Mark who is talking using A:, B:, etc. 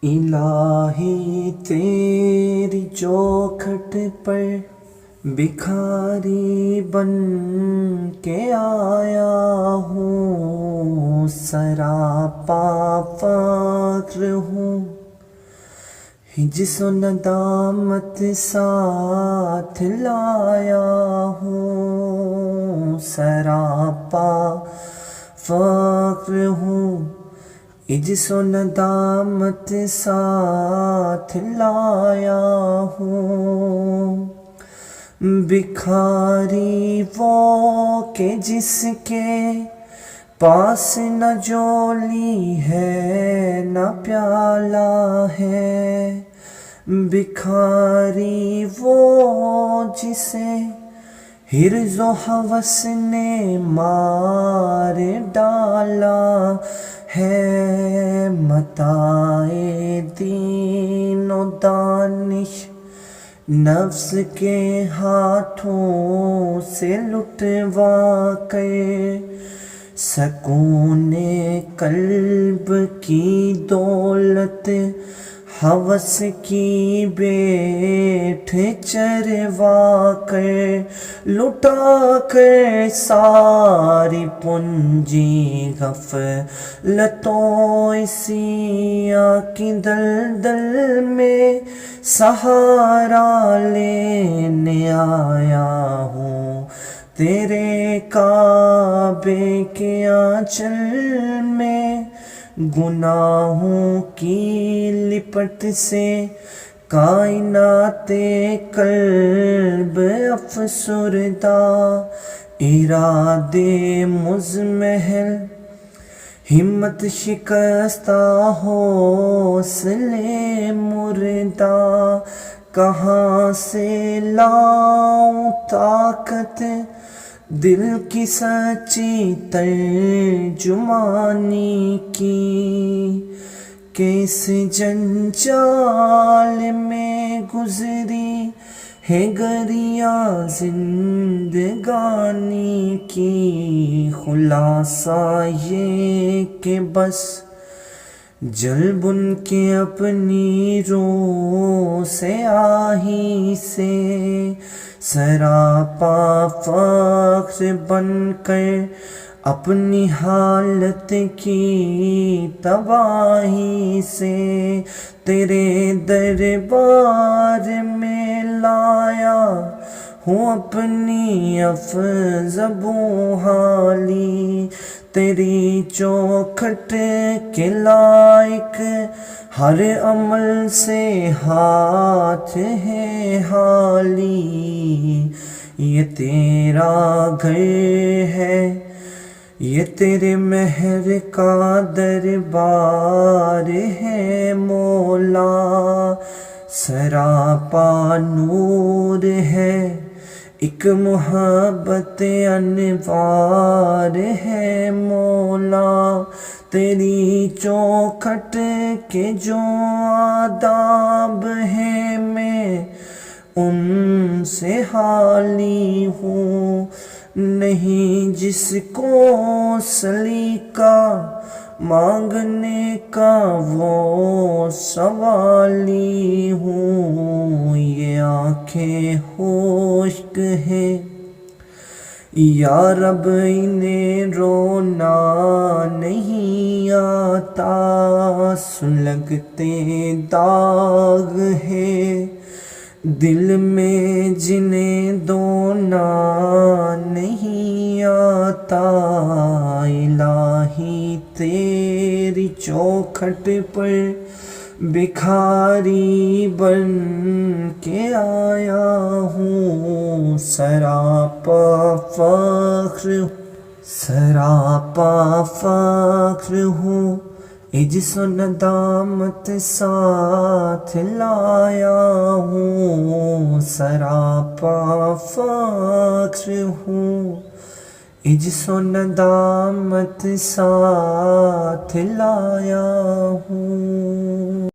A: الہی تیری چوکھٹ پر بھکاری بن کے آیا ہوں، سراپا فقر ہوں، ہجس و ندامت ساتھ لایا ہوں، سراپا فقر ہوں، ہجس و ندامت ساتھ لایا ہوں، بھکاری وہ کہ جس کے پاس نہ جولی ہے نہ پیالہ ہے، بھکاری وہ جسے حرص و ہوس نے مار ڈالا ہے، متاع دین و دانش نفس کے ہاتھوں سے لٹوا کر سکون قلب کی دولت ہوس کی بیٹھ چروا کر لٹا کر ساری پونجی غفلتوں سیاہ کی دلدل میں سہارا لینے آیا ہوں، تیرے کعبے کے آنچل میں گناہوں کی لپٹ سے کائنات قلب افسردہ، ارادے مضمحل ہمت شکستہ، حوصلے مردہ، کہاں سے لاؤں طاقت دل کی سچی ترجمانی کی، کس جنجال میں گزری ہے گریہ زندگانی کی، خلاصہ یہ کہ بس جلب ان کے اپنی روح سے آہی سے، سراپا فخر بن کر اپنی حالت کی تباہی سے، تیرے دربار میں لایا ہوں اپنی افزوں حالی، تیری چوکھٹ کے لائق ہر عمل سے ہاتھ ہے حالی، یہ تیرا گھر ہے، یہ تیرے مہر کا دربار ہے مولا، سراپا نور ہے، ایک محبت انوار ہے مولا، تیری چوکھٹ کے جو آداب ہیں میں ان سے حالی ہوں، نہیں جس کو سلیقہ مانگنے کا وہ سوالی ہوں، یہ آنکھیں خشک ہیں یا رب انہیں رونا نہیں آتا، سلگتے داغ ہے دل میں جنہیں دھونا نہیں آتا، الہی تیری چوکھٹ پر بھکاری بن کے آیا ہوں، سراپا فخر ہوں، عجز و ندامت ساتھ لایا ہوں، سراپا فخر ہوں، عجز و ندامت ساتھ لایا ہوں۔